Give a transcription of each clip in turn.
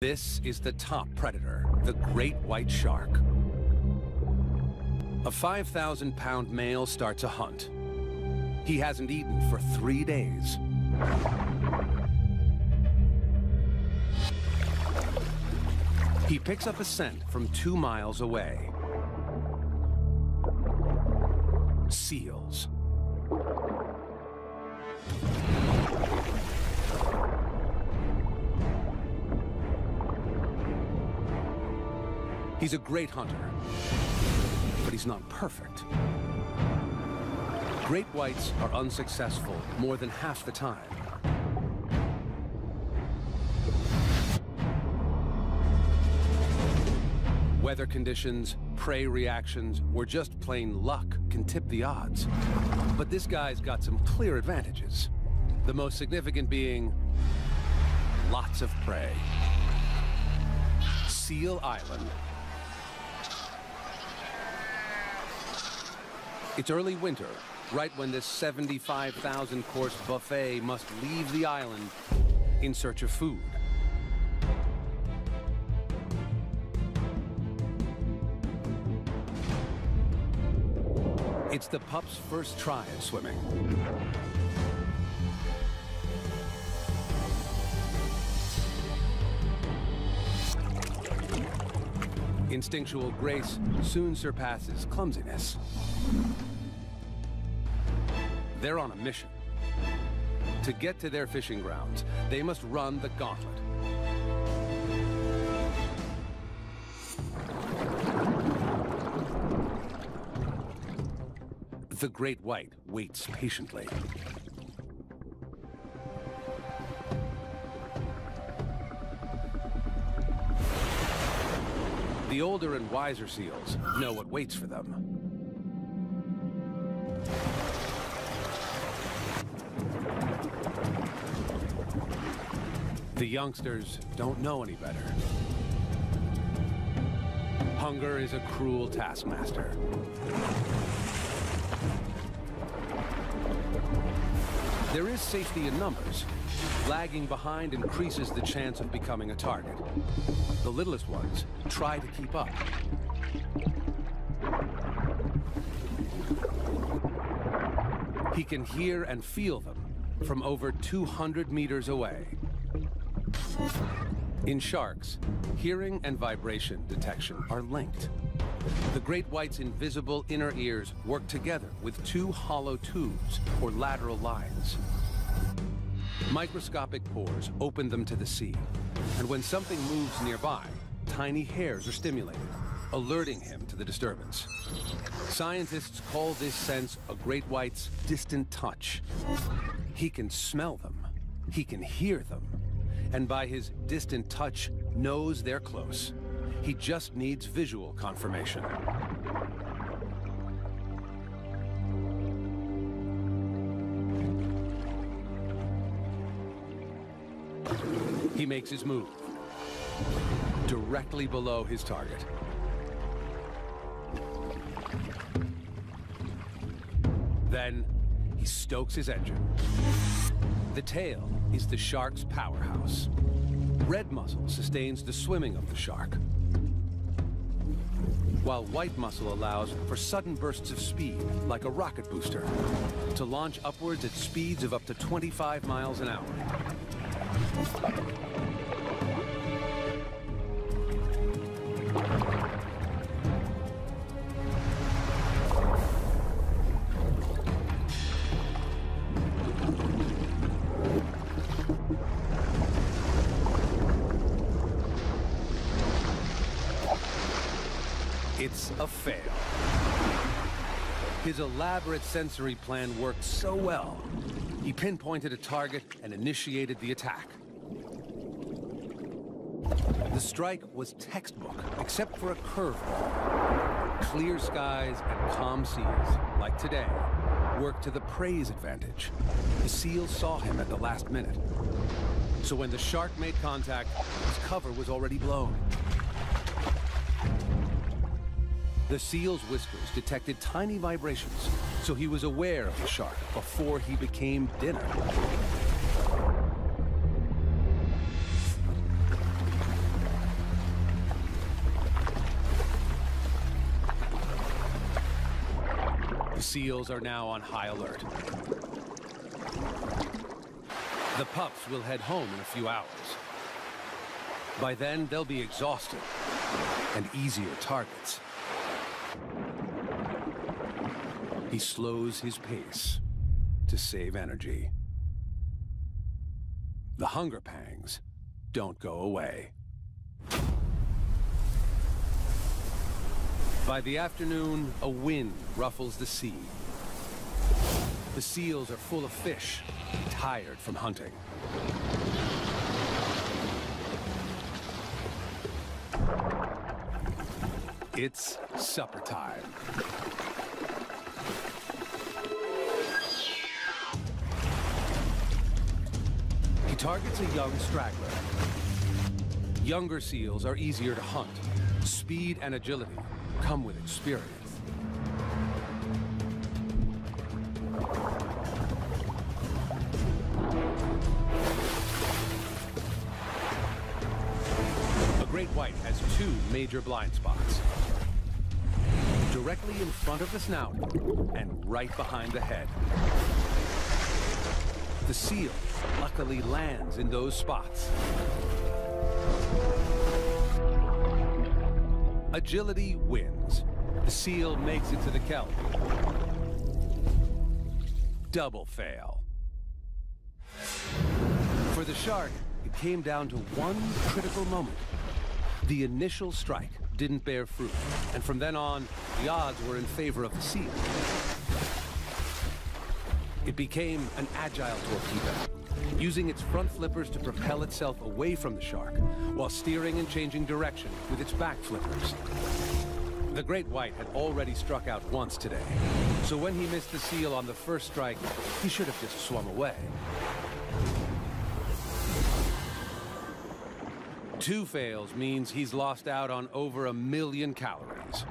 This is the top predator, the great white shark. A 5,000-pound male starts a hunt. He hasn't eaten for 3 days. He picks up a scent from 2 miles away. Seals. He's a great hunter, but he's not perfect. Great whites are unsuccessful more than half the time. Weather conditions, prey reactions, or just plain luck can tip the odds. But this guy's got some clear advantages. The most significant being lots of prey. Seal Island. It's early winter, right when this 75,000-course buffet must leave the island in search of food. It's the pup's first try at swimming. Instinctual grace soon surpasses clumsiness. They're on a mission. To get to their fishing grounds, they must run the gauntlet. The great white waits patiently. The older and wiser seals know what waits for them. The youngsters don't know any better. Hunger is a cruel taskmaster. There is safety in numbers. Lagging behind increases the chance of becoming a target. The littlest ones try to keep up. He can hear and feel them from over 200 meters away. In sharks, hearing and vibration detection are linked. The great white's invisible inner ears work together with 2 hollow tubes, or lateral lines. Microscopic pores open them to the sea, and when something moves nearby, tiny hairs are stimulated, alerting him to the disturbance. Scientists call this sense a great white's distant touch. He can smell them, he can hear them, and by his distant touch, knows they're close. He just needs visual confirmation. He makes his move, directly below his target. Then, he stokes his engine. The tail is the shark's powerhouse. Red muscle sustains the swimming of the shark, while white muscle allows for sudden bursts of speed, like a rocket booster, to launch upwards at speeds of up to 25 miles an hour. It's a fail. His elaborate sensory plan worked so well. He pinpointed a target and initiated the attack. The strike was textbook, except for a curveball. Clear skies and calm seas, like today, worked to the prey's advantage. The seal saw him at the last minute. So when the shark made contact, his cover was already blown. The seal's whiskers detected tiny vibrations, so he was aware of the shark before he became dinner. seals are now on high alert. The pups will head home in a few hours. By then, they'll be exhausted and easier targets. He slows his pace to save energy. The hunger pangs don't go away. By the afternoon, a wind ruffles the sea. The seals are full of fish, tired from hunting. It's supper time. He targets a young straggler. Younger seals are easier to hunt. Speed and agility come with experience. A great white has two major blind spots. Directly in front of the snout and right behind the head. The seal luckily lands in those spots. Agility wins. The seal makes it to the kelp. Double fail. For the shark, it came down to one critical moment. The initial strike didn't bear fruit, and from then on, the odds were in favor of the seal. It became an agile torpedo, using its front flippers to propel itself away from the shark, while steering and changing direction with its back flippers. The great white had already struck out once today, so when he missed the seal on the first strike, he should have just swum away. Two fails means he's lost out on over 1 million calories.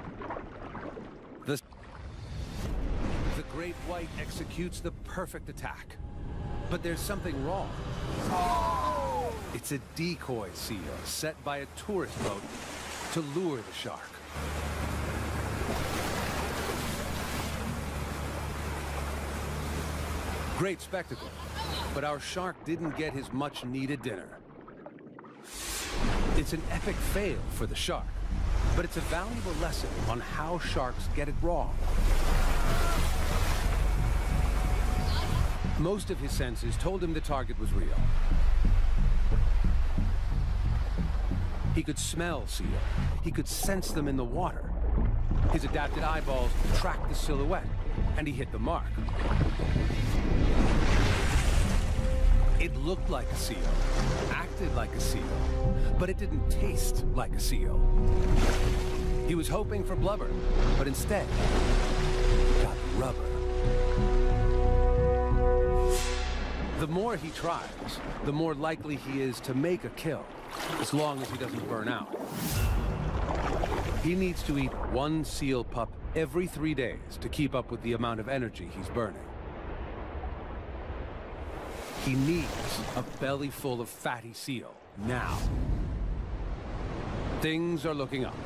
The great white executes the perfect attack. But there's something wrong. It's a decoy seal set by a tourist boat to lure the shark. Great spectacle, but our shark didn't get his much-needed dinner. It's an epic fail for the shark, but it's a valuable lesson on how sharks get it wrong. Most of his senses told him the target was real. He could smell seal. He could sense them in the water. His adapted eyeballs tracked the silhouette, and he hit the mark. It looked like a seal, acted like a seal, but it didn't taste like a seal. He was hoping for blubber, but instead, he got rubber. The more he tries, the more likely he is to make a kill, as long as he doesn't burn out. He needs to eat one seal pup every 3 days to keep up with the amount of energy he's burning. He needs a belly full of fatty seal, now. Things are looking up.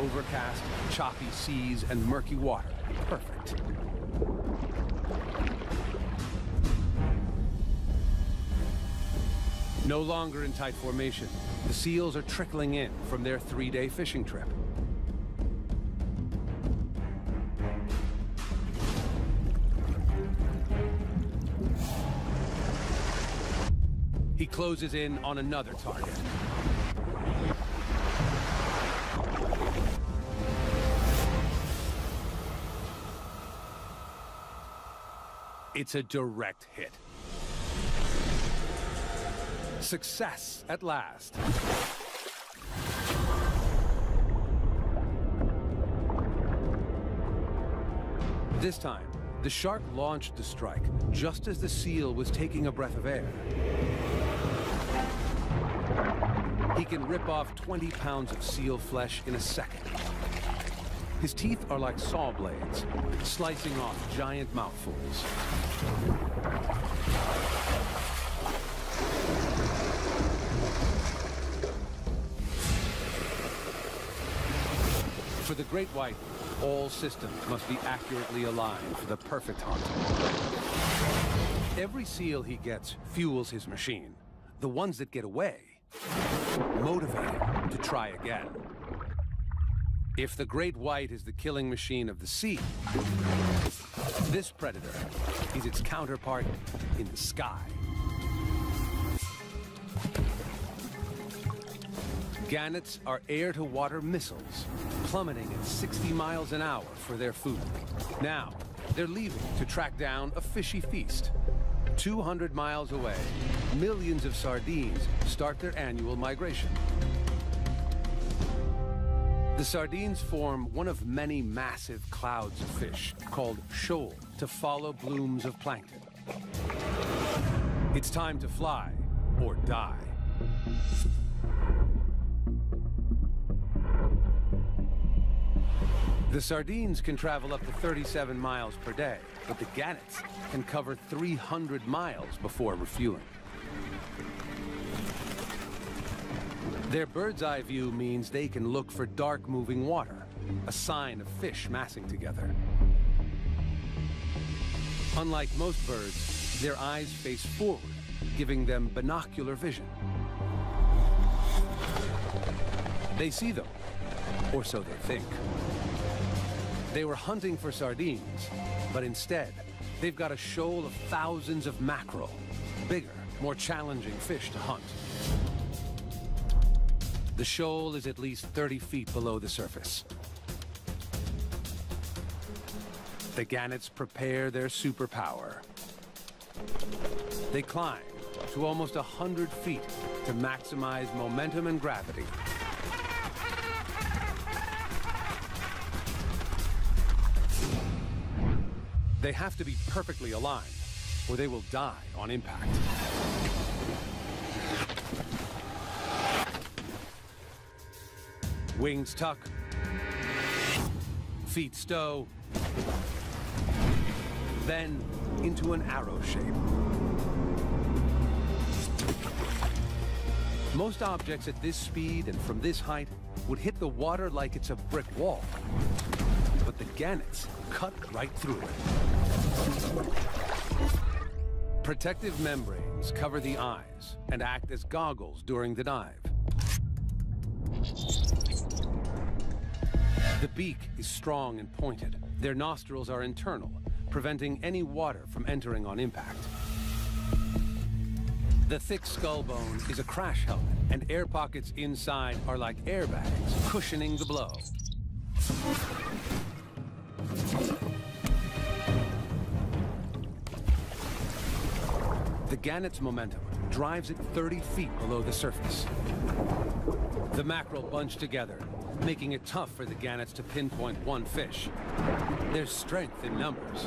Overcast, choppy seas, and murky water. Perfect. No longer in tight formation, the seals are trickling in from their 3-day fishing trip. He closes in on another target. It's a direct hit. Success at last. This time, the shark launched the strike just as the seal was taking a breath of air. He can rip off 20 pounds of seal flesh in a second. His teeth are like saw blades, slicing off giant mouthfuls. For the great white, All systems must be accurately aligned for the perfect hunt. Every seal he gets fuels his machine. The ones that get away motivate him to try again. If the great white is the killing machine of the sea, this predator is its counterpart in the sky. Gannets are air-to-water missiles, plummeting at 60 miles an hour for their food. Now, they're leaving to track down a fishy feast. 200 miles away, millions of sardines start their annual migration. The sardines form one of many massive clouds of fish called shoal to follow blooms of plankton. It's time to fly or die. The sardines can travel up to 37 miles per day, but the gannets can cover 300 miles before refueling. Their bird's eye view means they can look for dark moving water, a sign of fish massing together. Unlike most birds, their eyes face forward, giving them binocular vision. They see them, or so they think. They were hunting for sardines, but instead, they've got a shoal of thousands of mackerel, bigger, more challenging fish to hunt. The shoal is at least 30 feet below the surface. The gannets prepare their superpower. They climb to almost 100 feet to maximize momentum and gravity. They have to be perfectly aligned, or they will die on impact. Wings tuck, feet stow, then into an arrow shape. Most objects at this speed and from this height would hit the water like it's a brick wall. But the gannets cut right through it. Protective membranes cover the eyes and act as goggles during the dive. The beak is strong and pointed. Their nostrils are internal, preventing any water from entering on impact. The thick skull bone is a crash helmet, and air pockets inside are like airbags, cushioning the blow. The gannet's momentum drives it 30 feet below the surface. The mackerel bunch together, making it tough for the gannets to pinpoint one fish. There's strength in numbers.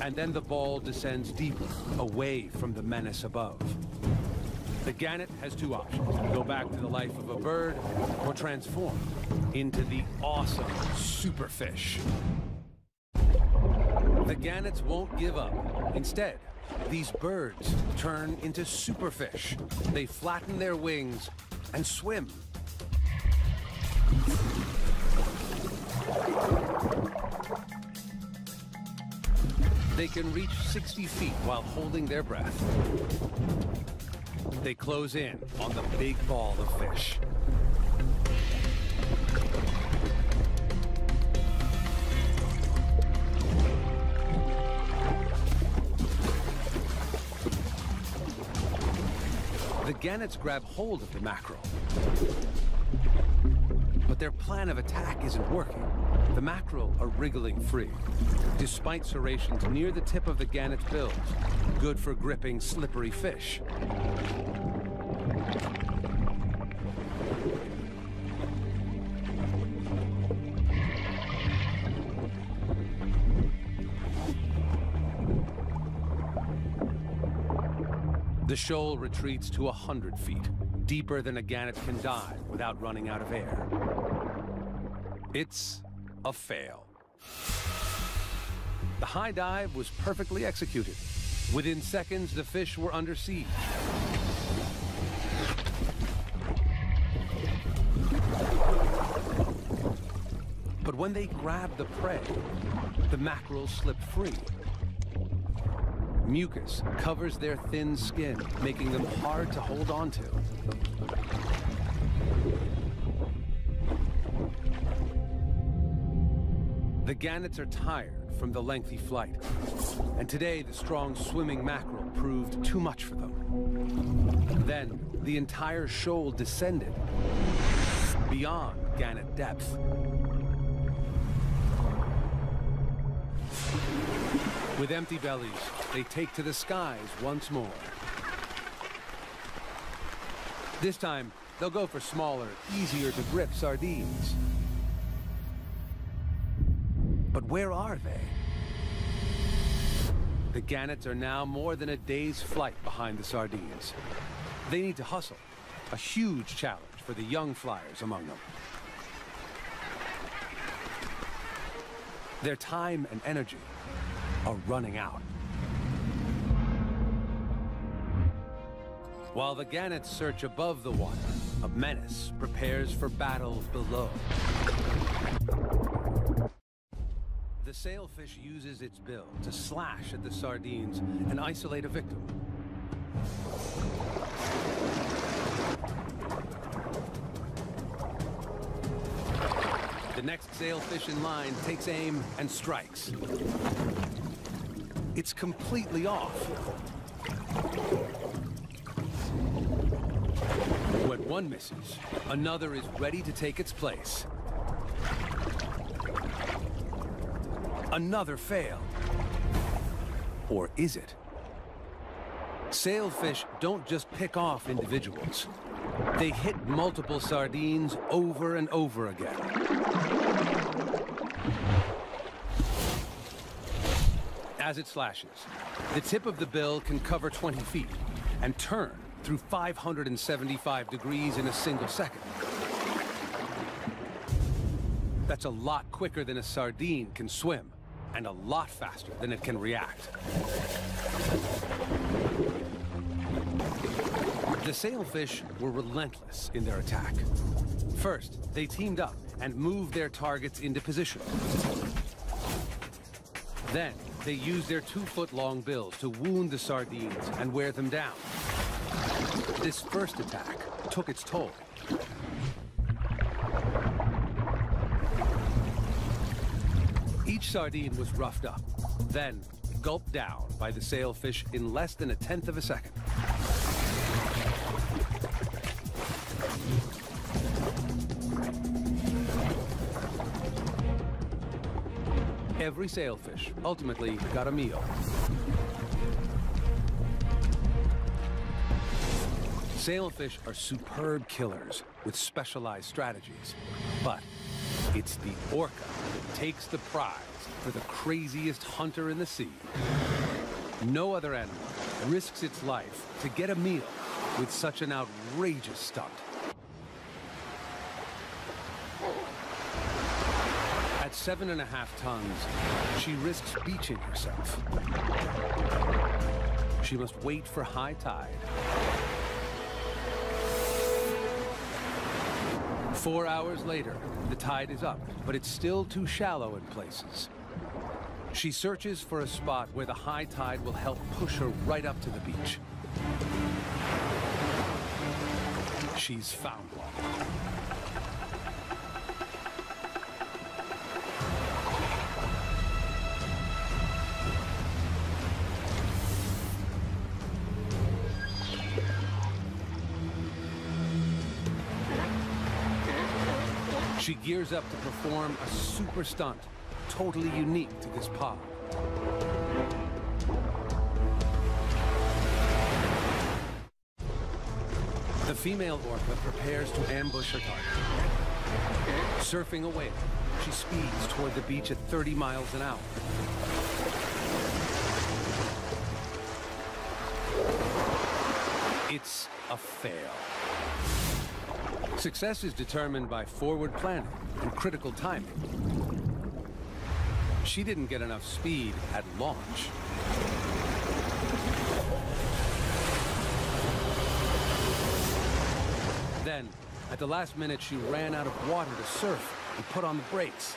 And then the ball descends deeper, away from the menace above. The gannet has two options: go back to the life of a bird, or transform into the awesome superfish. The gannets won't give up. Instead, these birds turn into superfish. They flatten their wings and swim. They can reach 60 feet while holding their breath. They close in on the big ball of fish. The gannets grab hold of the mackerel. But their plan of attack isn't working. The mackerel are wriggling free, despite serrations near the tip of the gannet's bills, good for gripping slippery fish. The shoal retreats to 100 feet, deeper than a gannet can dive without running out of air. It's a fail. The high dive was perfectly executed. Within seconds, the fish were under siege. when they grab the prey, the mackerels slip free. Mucus covers their thin skin, making them hard to hold on to. The gannets are tired from the lengthy flight, and today the strong swimming mackerel proved too much for them. Then the entire shoal descended beyond gannet depth. With empty bellies, they take to the skies once more. This time, they'll go for smaller, easier to grip sardines. But where are they? The gannets are now more than a day's flight behind the sardines. They need to hustle, a huge challenge for the young flyers among them. Their time and energy are running out. While the gannets search above the water, a menace prepares for battle below. The sailfish uses its bill to slash at the sardines and isolate a victim. The next sailfish in line takes aim and strikes. It's completely off. When one misses, another is ready to take its place. Another failed. Or is it? Sailfish don't just pick off individuals. They hit multiple sardines over and over again. As it slashes, the tip of the bill can cover 20 feet and turn through 575 degrees in a single second. That's a lot quicker than a sardine can swim, and a lot faster than it can react. The sailfish were relentless in their attack. First, they teamed up and moved their targets into position. Then, they used their 2-foot-long bills to wound the sardines and wear them down. This first attack took its toll. Each sardine was roughed up, then gulped down by the sailfish in less than 1/10 of a second. Every sailfish ultimately got a meal. Sailfish are superb killers with specialized strategies, but it's the orca that takes the prize for the craziest hunter in the sea. No other animal risks its life to get a meal with such an outrageous stunt. At 7.5 tons, she risks beaching herself. She must wait for high tide. 4 hours later, the tide is up, but it's still too shallow in places. She searches for a spot where the high tide will help push her right up to the beach. She's found one. She gears up to perform a super stunt, totally unique to this pod. The female orca prepares to ambush her target. Surfing a wave, she speeds toward the beach at 30 miles an hour. It's a fail. Success is determined by forward planning and critical timing. She didn't get enough speed at launch. Then, at the last minute, she ran out of water to surf and put on the brakes.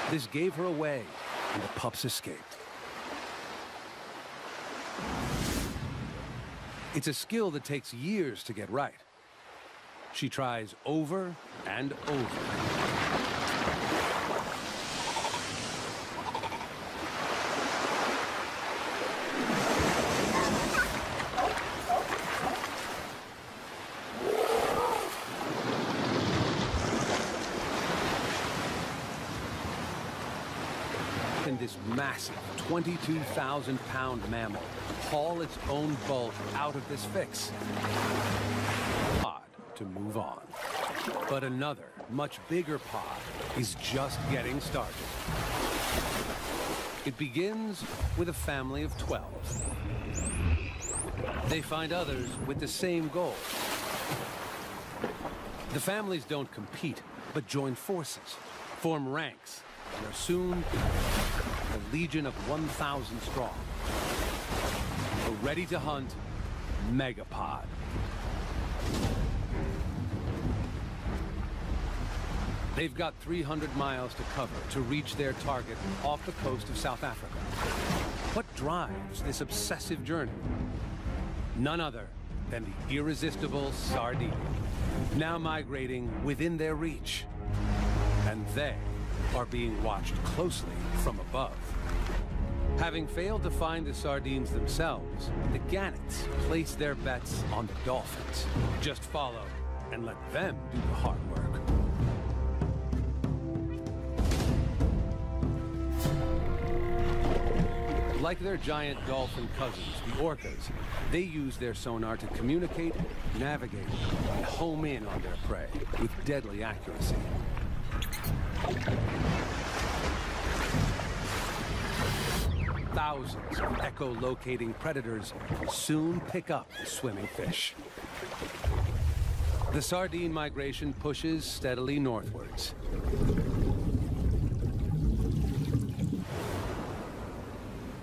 This gave her away, and the pups escaped. It's a skill that takes years to get right. She tries over and over. Can this massive 22,000-pound mammal haul its own bulk out of this fix? Odd to move on. But another, much bigger pod is just getting started. It begins with a family of 12. They find others with the same goal. The families don't compete, but join forces, form ranks, and are soon a legion of 1,000 strong. A ready-to-hunt megapod. They've got 300 miles to cover to reach their target off the coast of South Africa. What drives this obsessive journey? None other than the irresistible sardine, now migrating within their reach. And they are being watched closely from above. Having failed to find the sardines themselves, the gannets place their bets on the dolphins. Just follow and let them do the hard work. Like their giant dolphin cousins, the orcas, they use their sonar to communicate, navigate, and home in on their prey with deadly accuracy. Thousands of echolocating predators soon pick up the swimming fish. The sardine migration pushes steadily northwards.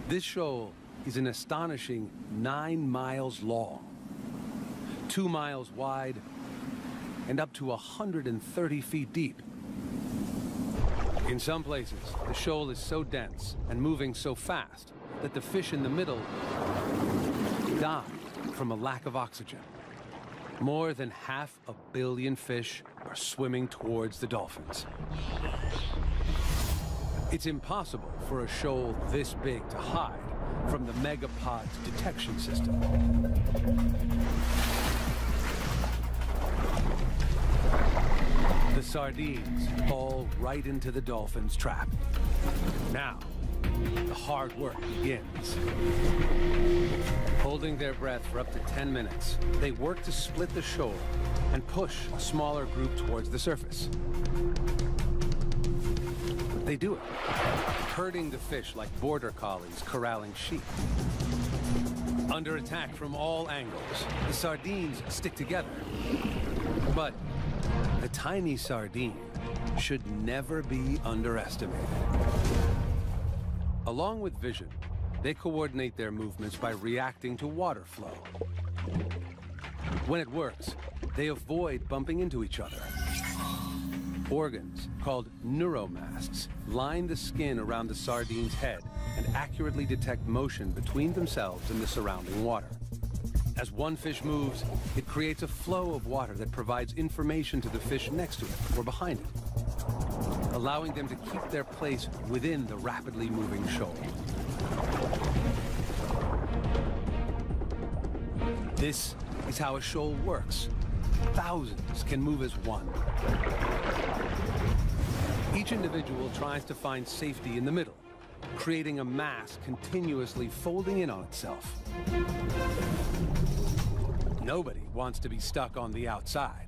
This shoal is an astonishing 9 miles long, 2 miles wide, and up to 130 feet deep. In some places, the shoal is so dense and moving so fast that the fish in the middle die from a lack of oxygen. More than 500 million fish are swimming towards the dolphins. It's impossible for a shoal this big to hide from the megapod's detection system. The sardines fall right into the dolphins' trap. Now, the hard work begins. Holding their breath for up to 10 minutes, they work to split the shoal and push a smaller group towards the surface. They do it, herding the fish like border collies corralling sheep. Under attack from all angles, the sardines stick together. But the tiny sardine should never be underestimated. Along with vision, they coordinate their movements by reacting to water flow. When it works, they avoid bumping into each other. Organs, called neuromasts, line the skin around the sardine's head and accurately detect motion between themselves and the surrounding water. As one fish moves, it creates a flow of water that provides information to the fish next to it or behind it, allowing them to keep their place within the rapidly moving shoal. This is how a shoal works. Thousands can move as one. Each individual tries to find safety in the middle, creating a mass continuously folding in on itself. Nobody wants to be stuck on the outside.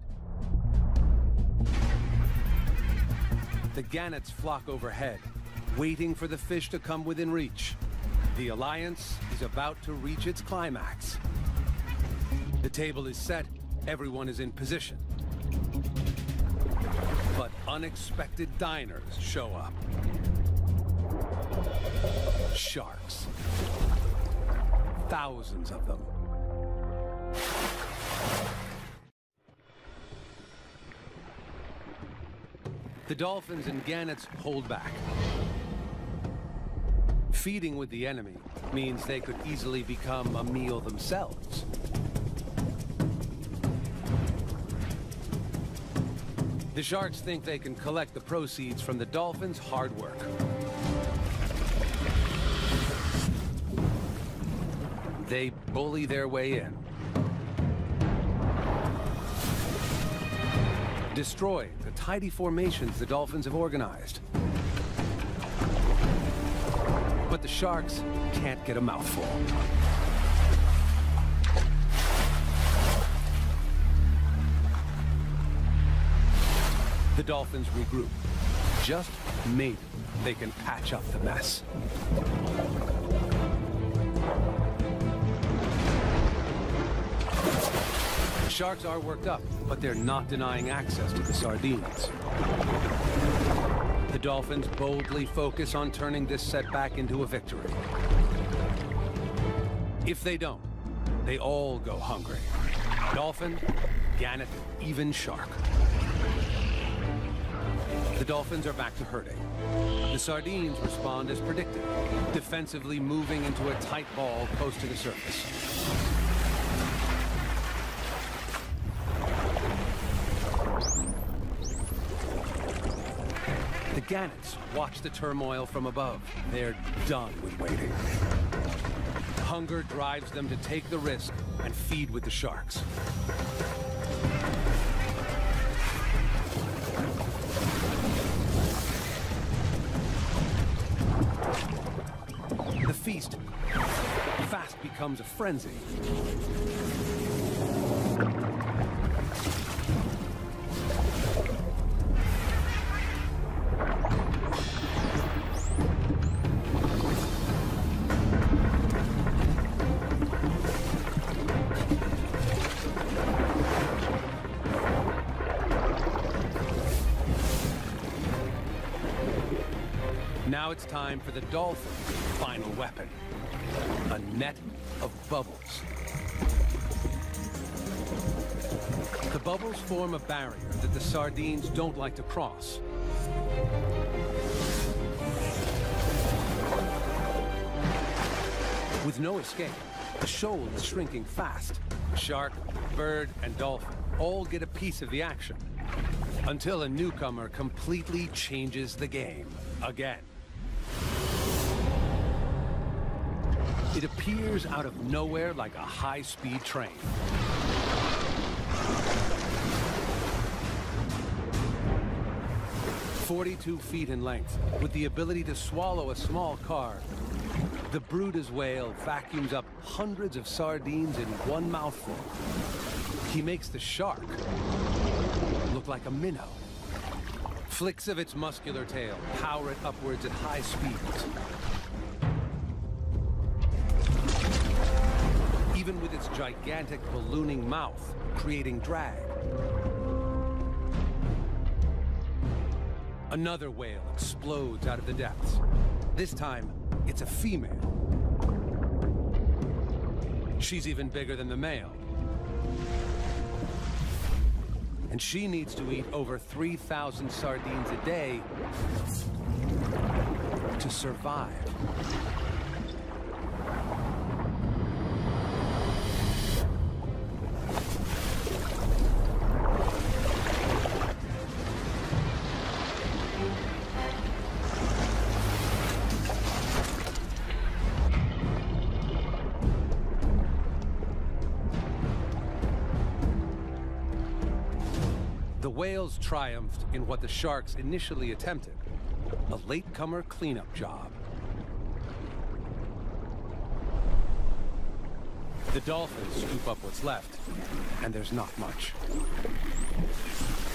The gannets flock overhead, waiting for the fish to come within reach. The alliance is about to reach its climax. The table is set, everyone is in position. But unexpected diners show up. Sharks. Thousands of them. The dolphins and gannets hold back. Feeding with the enemy means they could easily become a meal themselves. The sharks think they can collect the proceeds from the dolphins' hard work. They bully their way in, destroy the tidy formations the dolphins have organized. But the sharks can't get a mouthful. The dolphins regroup. Just maybe they can patch up the mess. The sharks are worked up, but they're not denying access to the sardines. The dolphins boldly focus on turning this setback into a victory. If they don't, they all go hungry. Dolphin, gannet, even shark. The dolphins are back to herding. The sardines respond as predicted, defensively moving into a tight ball close to the surface. The gannets watch the turmoil from above. They're done with waiting. Hunger drives them to take the risk and feed with the sharks. The feast fast becomes a frenzy. Now it's time for the dolphin's final weapon, a net of bubbles. The bubbles form a barrier that the sardines don't like to cross. With no escape, the shoal is shrinking fast. Shark, bird, and dolphin all get a piece of the action, until a newcomer completely changes the game again. It appears out of nowhere like a high-speed train. "42 feet in length, with the ability to swallow a small car, the Brutus whale vacuums up hundreds of sardines in one mouthful. He makes the shark look like a minnow. Flicks of its muscular tail power it upwards at high speeds. Even with its gigantic ballooning mouth, creating drag. Another whale explodes out of the depths. This time, it's a female. She's even bigger than the male. And she needs to eat over 3,000 sardines a day to survive. The whales triumphed in what the sharks initially attempted, a latecomer cleanup job. The dolphins scoop up what's left, and there's not much.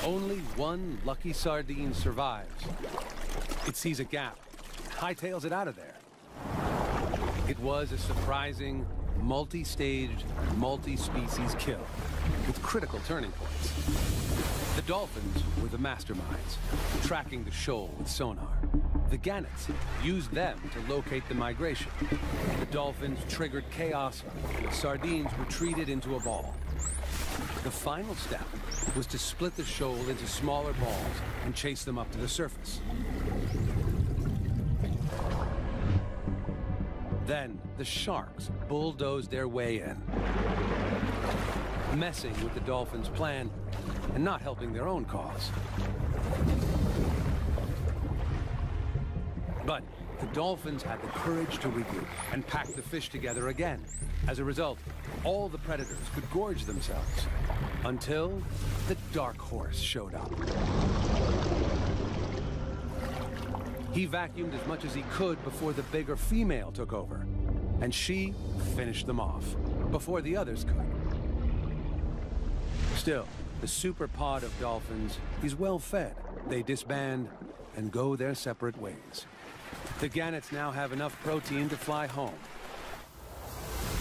Only one lucky sardine survives. It sees a gap, hightails it out of there. It was a surprising, multi-staged, multi-species kill, with critical turning points. The dolphins were the masterminds, tracking the shoal with sonar. The gannets used them to locate the migration. The dolphins triggered chaos, and the sardines retreated into a ball. The final step was to split the shoal into smaller balls and chase them up to the surface. Then the sharks bulldozed their way in, messing with the dolphins' plan and not helping their own cause. But the dolphins had the courage to regroup and pack the fish together again. As a result, all the predators could gorge themselves until the dark horse showed up. He vacuumed as much as he could before the bigger female took over, and she finished them off before the others could. Still, the super pod of dolphins is well fed. They disband and go their separate ways. The gannets now have enough protein to fly home.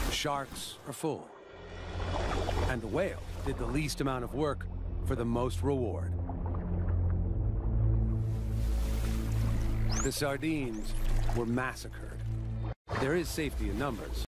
The sharks are full. And the whale did the least amount of work for the most reward. The sardines were massacred. There is safety in numbers.